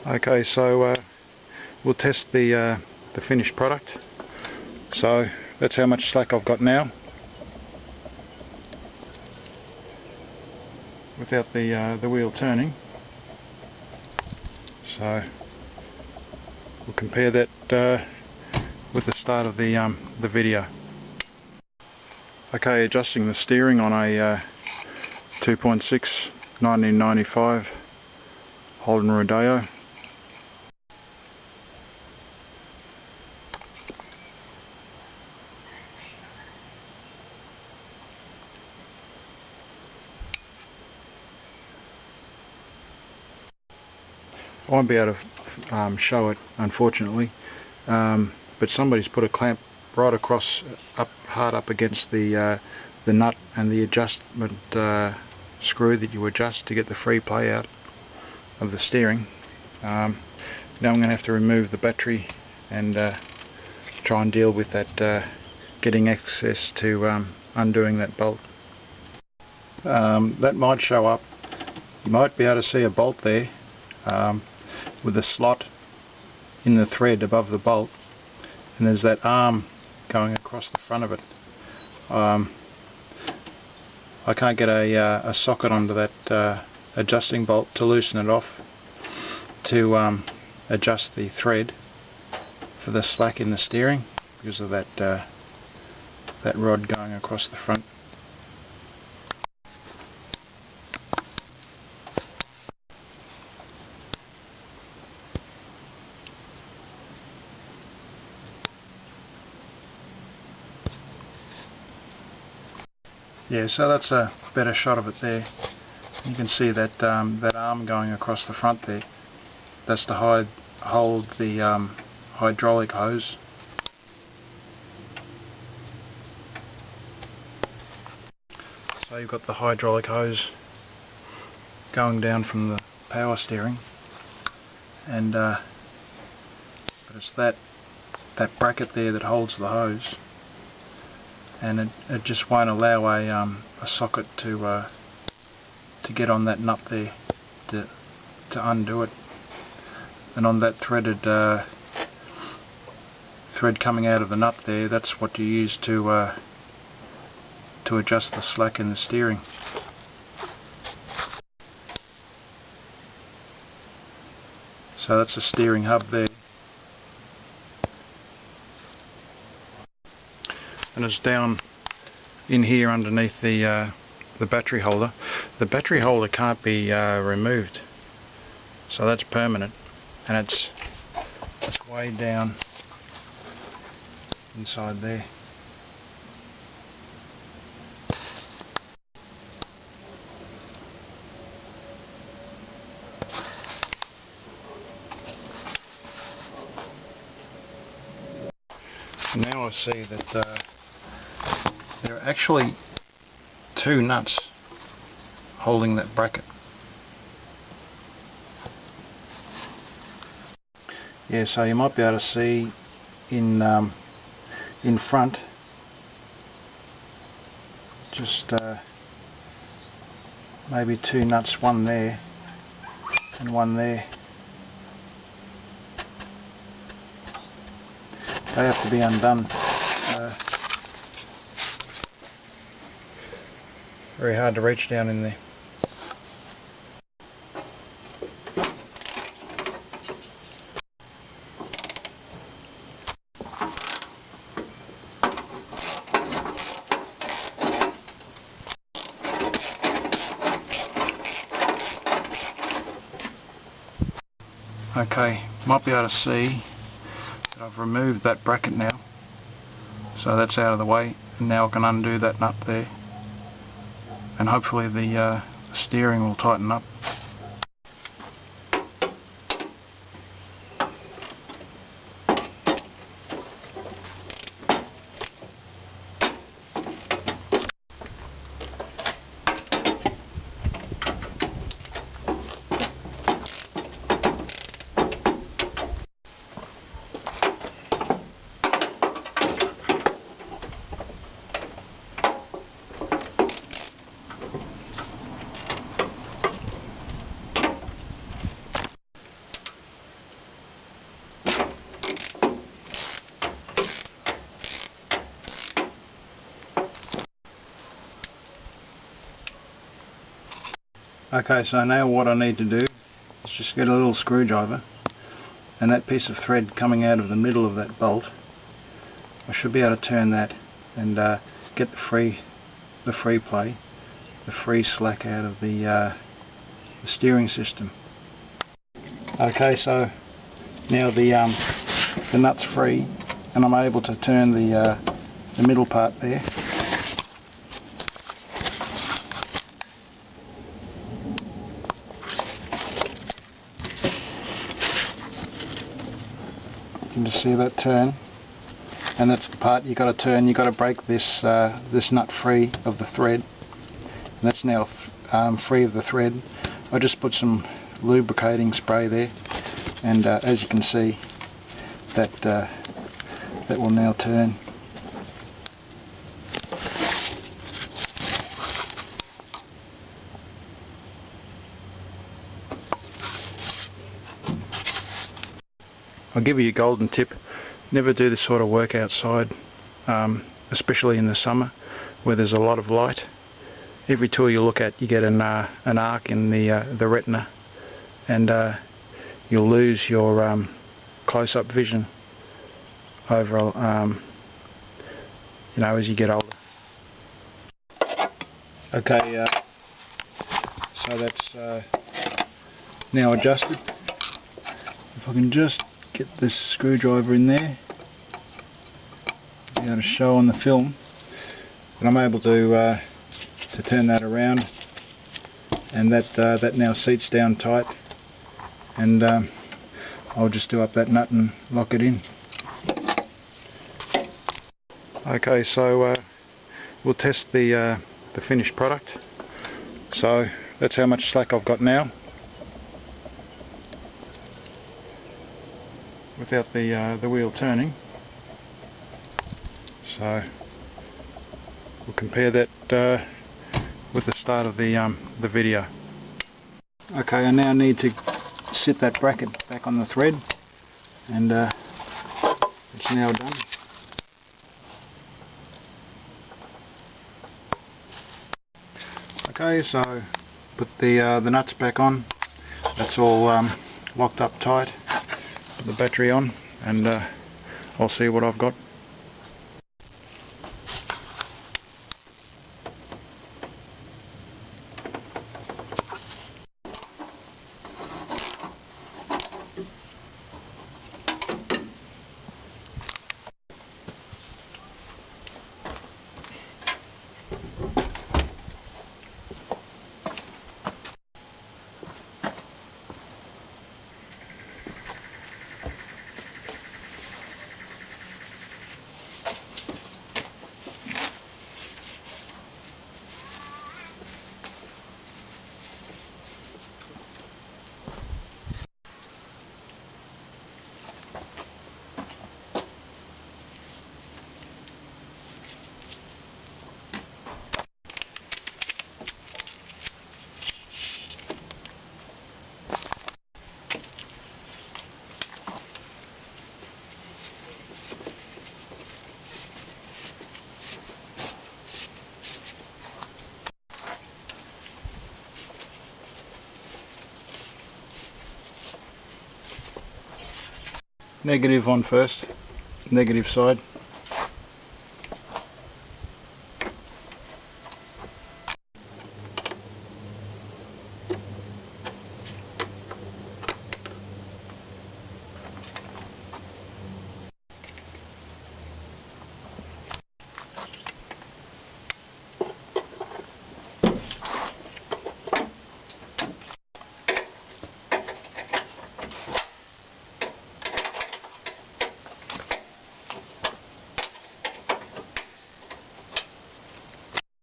Okay, so we'll test the finished product. So that's how much slack I've got now, without the wheel turning. So we'll compare that with the start of the video. Okay, adjusting the steering on a 2.6 1995 Holden Rodeo. I won't be able to show it, unfortunately, but somebody's put a clamp right across, hard up against the nut and the adjustment screw that you adjust to get the free play out of the steering. Now I'm going to have to remove the battery and try and deal with that, getting access to undoing that bolt. That might show up. You might be able to see a bolt there with a slot in the thread above the bolt, and there's that arm going across the front of it. I can't get a socket onto that adjusting bolt to loosen it off to adjust the thread for the slack in the steering because of that rod going across the front. Yeah, so that's a better shot of it there. You can see that that arm going across the front there. That's to hold the hydraulic hose. So you've got the hydraulic hose going down from the power steering, and but it's that bracket there that holds the hose, and it just won't allow a socket to get on that nut there to undo it. And on that threaded thread coming out of the nut there, that's what you use to adjust the slack in the steering. So that's a steering hub there, and it's down in here underneath the battery holder. The battery holder can't be removed, so that's permanent, and it's way down inside there. Now I see that there are actually two nuts holding that bracket. Yeah, so you might be able to see in front, just maybe two nuts, one there and one there. They have to be undone. Very hard to reach down in there. Okay, might be able to see that I've removed that bracket now, so that's out of the way, and now I can undo that nut there, and hopefully the steering will tighten up. Okay, so now what I need to do is just get a little screwdriver, and that piece of thread coming out of the middle of that bolt, I should be able to turn that and get the free play, the free slack out of the steering system. Okay, so now the nut's free, and I'm able to turn the middle part there. You can just see that turn, and that's the part you got to turn. You got to break this this nut free of the thread, and that's now free of the thread. I just put some lubricating spray there, and as you can see, that that will now turn. I'll give you a golden tip: never do this sort of work outside, especially in the summer where there's a lot of light. Every tool you look at, you get an arc in the retina, and you'll lose your close-up vision over you know, as you get older. Okay, so that's now adjusted. If I can just get this screwdriver in there, be able to show on the film, but I'm able to turn that around, and that now seats down tight, and I'll just do up that nut and lock it in. Okay, so we'll test the finished product. So that's how much slack I've got now without the wheel turning. So we'll compare that with the start of the video. Okay, I now need to sit that bracket back on the thread, and it's now done. Okay, so put the nuts back on. That's all locked up tight. Put the battery on, and I'll see what I've got. Negative on first, negative side.